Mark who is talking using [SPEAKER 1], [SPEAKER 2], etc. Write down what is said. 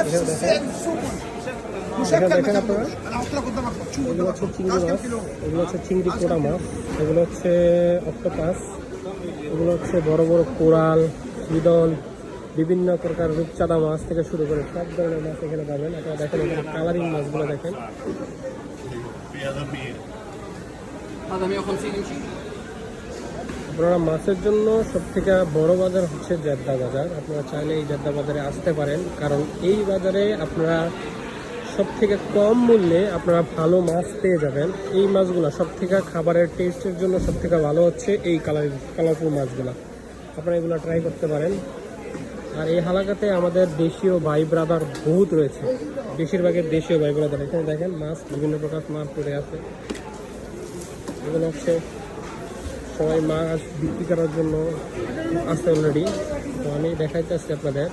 [SPEAKER 1] এখানে দেখেন, এখানে দেখেন আপনারা, এগুলো হচ্ছে চিংড়ি মাছ, এগুলো হচ্ছে চিংড়ি পোড়া মাছ, এগুলো হচ্ছে অক্টোপাস, এগুলো হচ্ছে বড় বড় কোরাল, ইদল, বিভিন্ন প্রকার রূপচাঁদা মাছ থেকে শুরু করে সব ধরনের মাছ এখানে পাবেন। আপনারা দেখেন এখানে কালারিং মাছগুলো দেখেন। আপনারা মাছের জন্য সব থেকে বড় বাজার হচ্ছে জেদ্দা বাজার। আপনারা চাইলে এই জেদ্দা বাজারে আসতে পারেন, কারণ এই বাজারে আপনারা সব থেকে কম মূল্যে আপনারা ভালো মাছ পেয়ে যাবেন। এই মাছগুলো সব থেকে খাবারের টেস্টের জন্য সব থেকে ভালো হচ্ছে এই কালারফুল মাছগুলো। আপনারা এগুলো ট্রাই করতে পারেন। আর এই হালাকাতে আমাদের দেশীয় ভাই ব্রাদার বহুত রয়েছে, বেশিরভাগের দেশীয় ভাই ব্রাদার। এখানে দেখেন মাছ, বিভিন্ন প্রকার মাছ পড়ে আছে। এগুলো হচ্ছে সবাই মাছ বিক্রি করার জন্য আছে অলরেডি। তো আমি দেখাইতে আসছি আপনাদের।